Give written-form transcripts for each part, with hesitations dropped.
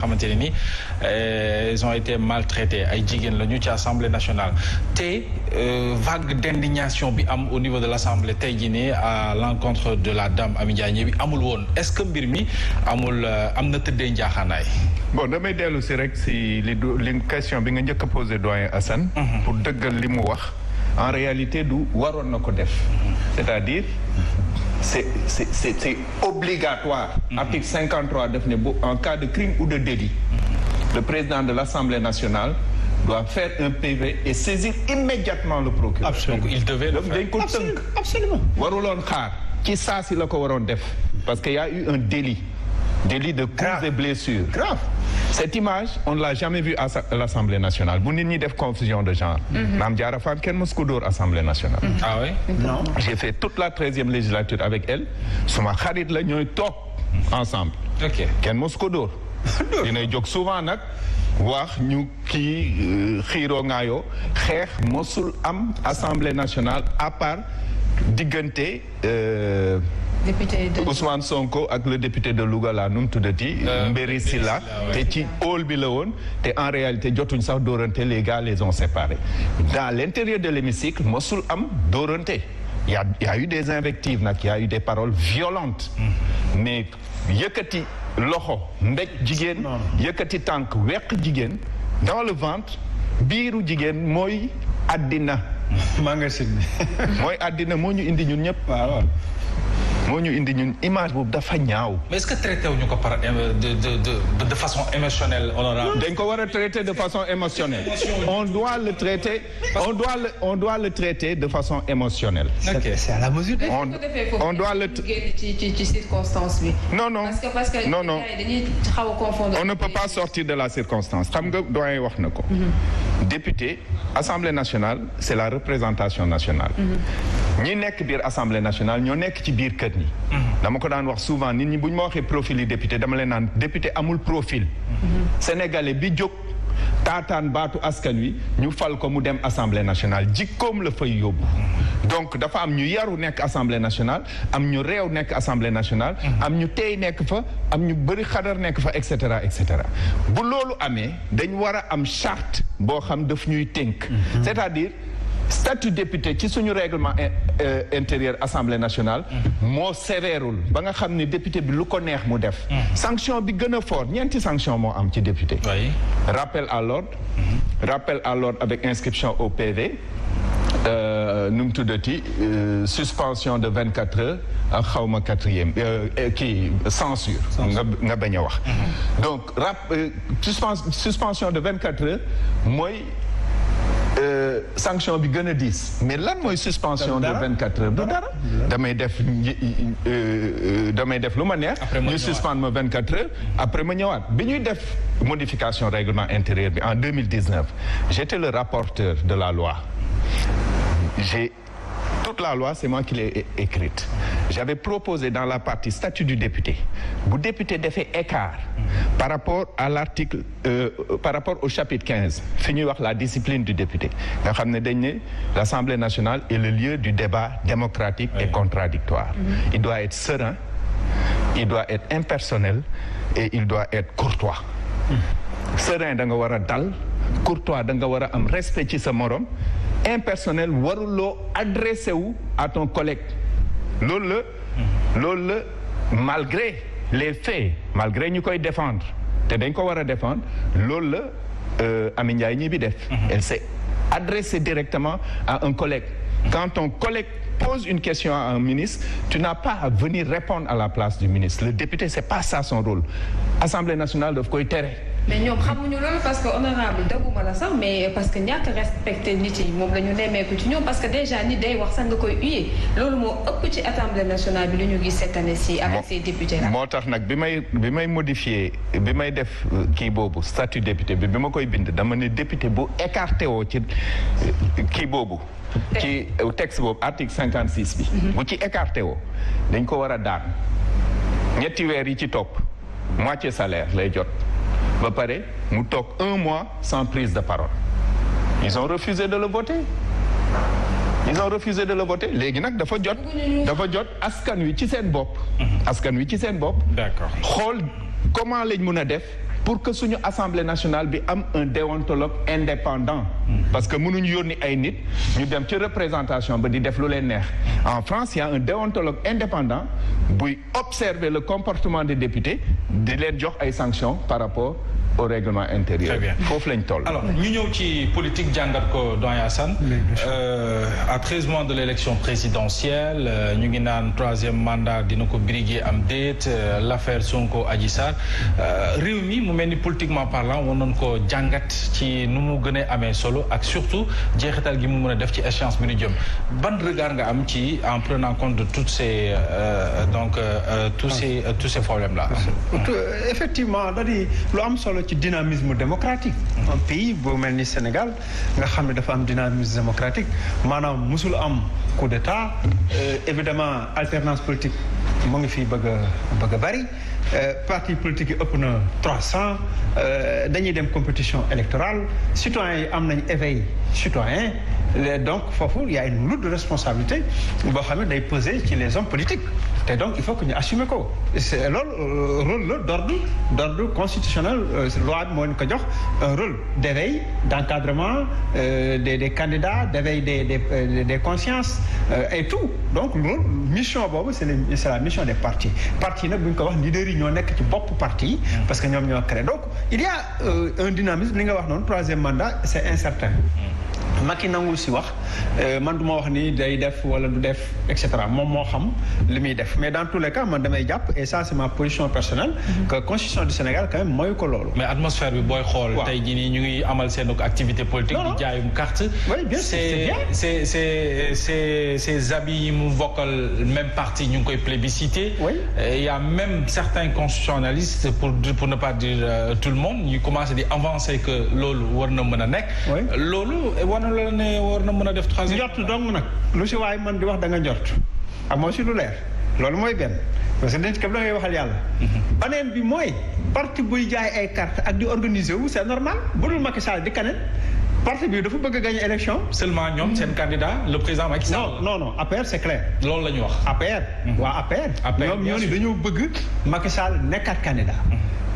xamante ne ni ils ont été maltraités ay jigéen la ñu ci assemblée nationale te vague d'indignation bi am au niveau de l'assemblée tey jii nii à l'encontre de la dame Amy Ndiaye bi amul woon est-ce que mbir mi amul am na tëddee njaaxaanaay. bon damay dellu si rek si li question bi nga njëkk a posé doyen Assane. pour dëggal li mu wax en réalité du waroon na ko def. c'est-à-dire c'est obligatoire. Article 53 def ne en cas de crime ou de délit. Le président de l'Assemblée nationale doit faire un PV et saisir immédiatement le procureur. Absolument. Donc il devait le faire. dañ ko tënk. Absolument. waruloon xaar ci saa si la ko waroon def parce qu'il y a eu un délit de coups et blessures. Grave. Cette image on ne l'a jamais vue à l'Assemblée nationale bu nit ñi def confusion de genre. Mame Diarra Fam kenn mës ko dóor Assemblée nationale. Ah oui? Non. J'ai fait toute la 13e législature avec elle suma xarit la ñooy toog ensemble. Ok. kenn mës ko dóor. dinay jóg souvent nag wax ñu kii xiiroo ngaayoo xeex mosul am Assemblée nationale à part diggante. député de Ousmane Sonko ak le député de Louga la nu mu tuddati. Mbéri Sylla te ci hall bi la woon te en réalité jotuñ sax dóorante les gars les ont séparés. Dans l'intérieur de l'hémicycle mosul am dóorante. Il y a eu des invectives nag il y a eu des paroles violentes. mais yëkkati loxo mbéj jigéen. yëkkati tànk weq jigéen. dans le ventre biiru jigéen mooy àddina. magasin bi. mooy àddina moo ñu indi ñun ñëpp. waaw. moo ñu indi ñun image boobu dafa ñaaw. mais est-ce que traité wuñu ko par de façon émotionnelle honorable. dañ ko war a traiter de façon émotionnelle. on doit le traiter de façon émotionnelle. ok c'est à la mesure. on doit le ci circonstance bi. non parce que non dañuy xaw a confondre. on ne peut pas sortir de la circonstance xam nga doyen wax na ko. député Assemblée nationale c'est la représentation nationale. ñi nekk biir Assemblée nationale ñoo nekk ci biir kër ñi. dama ko daan wax souvent nit ñi bu ñu ma waxee profil yi député dama leen naan député amul profil. sénégalais bi jóg taataan baatu askan wi ñu fal ko mu dem Assemblée nationale jikkoom la fay yóbbu. donc dafa am ñu yaru nekk Assemblée nationale am ñu réew nekk Assemblée nationale. am ñu tey nekk fa am ñu bëri xadar nekk fa et cetera et cetera bu loolu amee dañ war a am charte boo xam daf ñuy tënk. c'est-à-dire. statut député ci suñu règlement intérieur Assemblée nationale moo sévèrul ba nga xam ne député bi lu ko neex mu def sanction bi gën a fort ñeenti sanction moo am ci député. rappel à l'ordre rappel à l'ordre avec inscription au PV nu mu tuddati suspension de 24 heures ak xawma 4e kii censure nga bañ a wax donc suspension de 24 heures mooy sanction bi gën a diis mais lan mooy suspension de 24 heures du dara damay def lu ma neex ñu suspendre ma 24 heures après ma ñëwaat bi ñuy def modification règlement intérieur bi en 2019 j'étais le rapporteur de la loi toute la loi c'est moi qui l'ai écrite j'avais proposé dans la partie statut du député bu député defee écart par rapport à l'article par rapport au chapitre 15 fi ñuy wax la discipline du député nga xam ne dañ ne l'Assemblée nationale est le lieu du débat démocratique et contradictoire il doit être serein il doit être impersonnel et il doit être courtois serein da nga war a dal courtois da nga war a am respect ci sa morom impersonnel waruloo adressé wu à ton collègue loolu la malgré les faits malgré ñu koy défendre te dañ ko war a défendre loolu la Amy Ndiaye ñi bi def elle s'est adressée directement à un collègue quand ton collègue pose une question à un ministre tu n'as pas à venir répondre à la place du ministre le député c'est pas ça son rôle Assemblée nationale daf koy tere mais ñoom xamuñu loolu parce que honorable dëgguma la sax mais parce que ñàkk respecté nit yi moom la ñu nemmeeku ci ñoom parce que déjà nit day wax sax nga koy uyee loolu moo ëpp ci Assemblée nationale bi lu ñu gis cette année-ci avec ces députés là. moo tax nag bi may modifier bi may def kii boobu statut député bi ma koy bind dama ne député bu écarté woo ci kii boobu. ci texte boobu article 56 bi. bu ci écarté woo dañ ko war a daan ñetti weer yi ci topp moitié salaire lay jot. ba pare mu toog 1 mois sans prise de parole ils ont refusé de le voter léegi nag dafa jot askan wi ci seen bopp. askan wi ci seen bopp. d'accord xool comment lañ mën a def pour que suñu assemblée nationale bi am un déontologue indépendant. Parce que mënuñu yónni ay nit ñu dem ci représentation ba di def lu leen neex. En France, il y a un déontologue indépendant buy observer le comportement des députés di leen jox ay sanctions par rapport au règlement intérieur. Très bien. Foofu lañ toll. Alors ñu ñëw ci politique jàngat ko doyen Assane. À 13 mois de l'élection présidentielle ñu ngi naan 3e mandat dina ko briguer am déet l'affaire Sonko Adji Sarr réew mi mu mel ni politiquement parlant war nañ ko jàngat ci nu mu gën a amee solo ak surtout jeexital gi mu mën a def ci échéance bi ñu jëm ban regard nga am ci en prenant compte de toutes ces tous ces problèmes là. Effectivement da di lu am solo ci dynamisme démocratique. Un pays bu mel ni Sénégal nga xam ne dafa am dynamisme démocratique maanaam musul am coup d'état évidemment alternance politique mu ngi fii bëgg a bari parti politique yi ëpp na 300 dañuy dem compétition électorale citoyens yi am nañ éveil citoyen donc foofu il y a une lourde responsabilité boo xam ne day peser ci les hommes politiques te donc il faut que ñu assumer ko c'est loolu rôle la d'ordre constitutionnel loi bi moo ñu ko jox un rôle d'éveil d'encadrement des candidats d'éveil des consciences et tout donc loolu mission boobu c'est la mission des partis nag bu ñu ko wax leader yi ñoo nekk ci bopp parti parce que ñoom ñoo créé donc il y a un dynamisme li nga wax noonu 3e mandat c'est incertain Macky nangul si wax man du ma wax ni day def wala du def et cetera moom moo xam li muy def mais dans tous les cas man damay jàpp et ça c'est ma position personnelle que constitution du Sénégal quand même mooy ko loolu. mais atmosphère bi booy xool. tey jii nii ñu ngi amal seen activité politique. di jaayum carte. oui bien sûr c'est ces habits yi mu bokkal même parti ñu ngi koy plébisciter. oui il y a même certains constitutionnalistes pour ne pas dire tout le monde ñu commencé di avancer que loolu war na mën a nekk. loolu war na la ne war na mën a def 3e. njort dong nag lu si waay man di wax da nga njort amoo si lu leer loolu mooy benn parce que dañ ci kam la ngay waxal yàlla. beneen bi mooy parti buy jaay ay carte ak di organiser wu c'est normal bu dul Macky Sall di kaneen parti bi dafa bëgg a gagner élection. seulement ñoom seen candidat le président Macky Sall. non APR c'est clair. loolu la ñu wax. APR. waa APR. ñoom ñoo ni dañoo bëgg Macky Sall nekkaat candidat.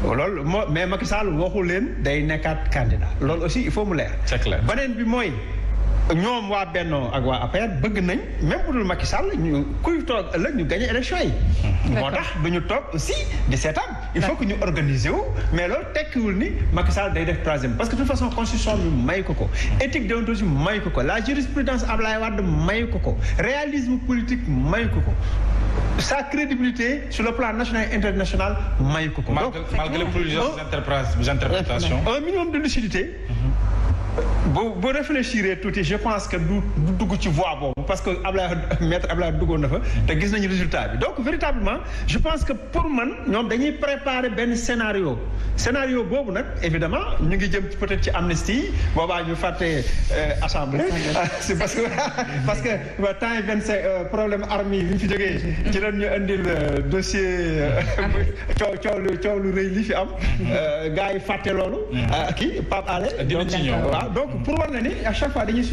loolu mais Macky Sall waxul leen day nekkaat candidat loolu aussi il faut mu leer. c'est clair beneen bi mooy ñoom waa Benno ak waa APR bëgg nañ même bu dul Macky Sall ñu kuy toog ëllëg ñu gagné élection yi. moo tax duñu toog aussi di seetaan. il faut que ñu organiser wu mais loolu tekkiwul ni Macky Sall day def 3e parce que de toute façon constitution bi may ko éthique déontologie may ko la jurisprudence Ablaye Wade may ko réalisme politique may ko sa crédibilité sur le plan national et international may ko malgré plusieurs interprétations. un minimum de lucidité. bu réfléchir tuuti je pense que du dugg ci voie boobu parce que maître Ablaye duggoon na fa te gis nañu résultat bi donc véritablement je pense que pour man ñoom dañuy préparer benn scénario boobu nag évidemment ñu ngi jëm peut-être ci amnistie boobaa ñu fàtte assemblée c'est parce que temps yi 25 problème armée yi bi ñu fi jógee ci leen ñu indil dossier coow lu rëy li fi am gars yi fàtte loolu kii Pape Alé donc pour war na ni à chaque fois dañuy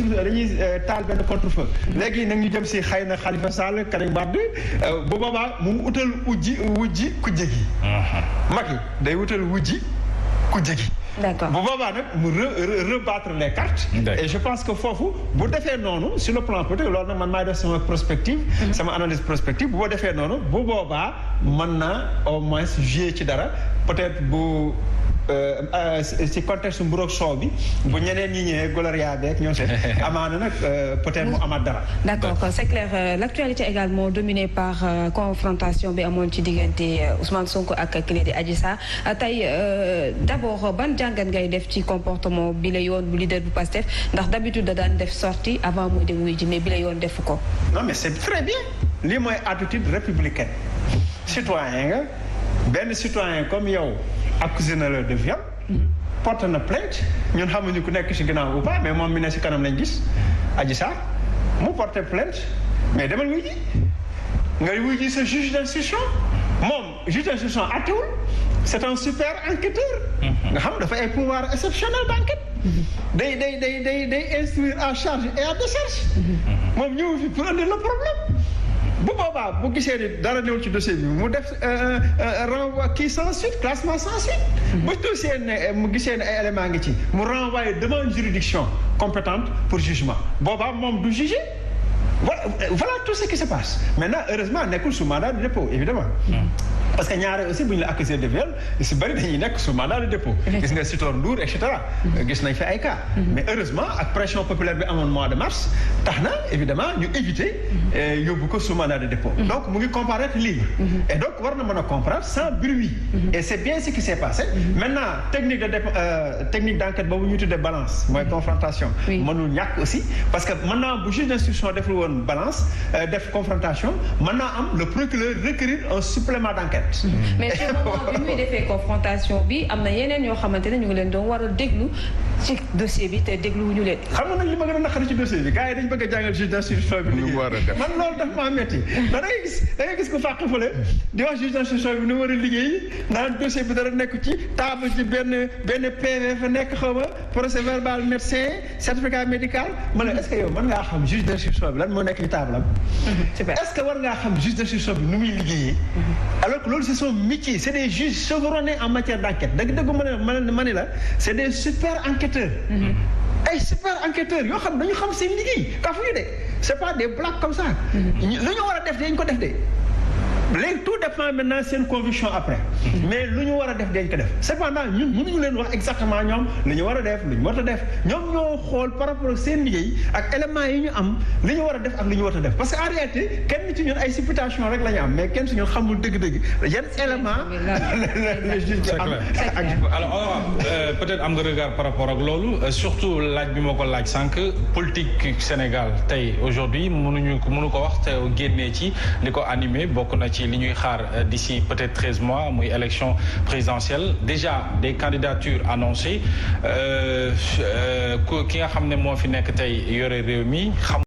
taal benn contre-feu léegi nag ñu jëm si xëy na Khalifa Sall Karim Wade bu boobaa mu utal wujji kujje gi Macky day utal wujji kujje gi d'accord bu boobaa nag mu rebattre les cartes et je pense que foofu bu defee noonu sur le plan politique loolu nag man maay def sama prospective sama analyse prospective bu defee noonu bu boobaa mën na au moins jouer ci dara peut-être bu ci contexte mburoog soow bi bu ñeneen ñi ñëwee Gloria beeg ñoo seet amaana nag peut-être mu amaat dara. D'accord c'est clair l'actualité également dominée par confrontation bi amoon ci diggante Ousmane Sonko ak kii di Adji Sarr tey d'abord ban jàngat ngay def ci comportement bi la yoon bu leader bu Pastef ndax d'habitude da daan def sortie avant muy dem wuy ji mais bi la yoon defu ko. non mais c'est très bien lii mooy attitude républicaine citoyen nga benn citoyen comme yow. accusé na la de viol porte na plainte ñun xamuñu ku nekk ci ginnaaw ou pas mais moom mi ne ci kanam lañ gis Adji Sarr mu porte plainte mais demal wuy ji nga wuy ji sa juge d'instruction moom juge d'instruction àttewul c'est un super enquêteur nga xam dafa ay pouvoir exceptionnel d'enquête day instruire à charge et à décharge moom ñëw fi pour andi le problème bu boobaa bu gisee ni dara newul ci dossier bi mu def renvoi kii sans suite classement sans suite. bu dossier ne mu gisee ne ay éléments ngi ci mu renvoyer devant une juridiction compétente pour jugement boobaa moom du juger. Voilà tout ce qui se passe maintenant heureusement nekkul sous mandat de dépôt évidemment. parce que ñaare aussi bu ñu la accusé de viol si bëri dañuy nekk sous mandat de dépôt. gis nga Sitor Ndour et cetera. gis nañ fi ay cas. mais heureusement ak pression populaire bi amoon mois de mars tax na évidemment ñu éviter yóbbu ko sous mandat de dépôt. donc mu ngi comparaître libre. et donc war na mën a comparaître sans bruit. et c'est bien ce qui s'est passé. maintenant technique d'enquête boobu ñu tuddee balance mooy confrontation. mënul ñàkk aussi parce que maintenant bu juge d'instruction deful woon balance def confrontation maintenant am le procureur requérir un supplément d'enquête. mais ci moment bi muy defee confrontation bi am na yeneen yoo xamante ne ñu ngi leen doon war a déglu ci dossier bi te dégluwuñu leen. xam nga nag li ma gën a naqari ci dossier bi gars yi dañu bëgg a jàngal juge d'instruction bi liggéey man loolu daf maa métti da ngay gis ko fàq fële di wax juge d'instruction bi nu war a liggéey naan dossier bi dara nekk ci table ci benn PV fa nekk xaw ma procès verbal médecin certificat médical ma ne est-ce que yow mën ngaa xam juge d'instruction bi lan moo nekk ci table am. est-ce que war ngaa xam juge d'instruction bi nu muy liggéeyee. alors que loolu c'est son métier c'est des juges chevronnés en matière d'enquête dëgg-dëgg ma ne la c'est des super enquêteurs. ay super enquêteurs yoo xam dañu xam seen liggéey kafuñu de c'est pas des blagues comme ça. lu ñu war a def dañ ko def de. léegi tout dépend maintenant seen conviction après. mais lu ñu war a def dañ ko def cependant ñun mënuñu leen wax exactement ñoom lu ñu war a def lu ñu war a def ñoom ñoo xool par rapport ak seen liggéey ak éléments yi ñu am li ñu war a def ak lu ñu war a def parce que en réalité kenn ci ñun ay supputation rek la ñu am mais kenn ci ñun xamul dëgg-dëgg yan élément le juge bi am alors peut-être am nga regard par rapport ak loolu surtout laaj bi ma ko laaj sànq politique Sénégal tey aujourd'hui mënu ko wax te génnee ci li ko animé bokk na ci li ñuy xaar d'ici peut-être 13 mois muy élection présidentielle déjà des candidatures annoncées ki nga xam ne moo fi nekk tey yore réew mi xam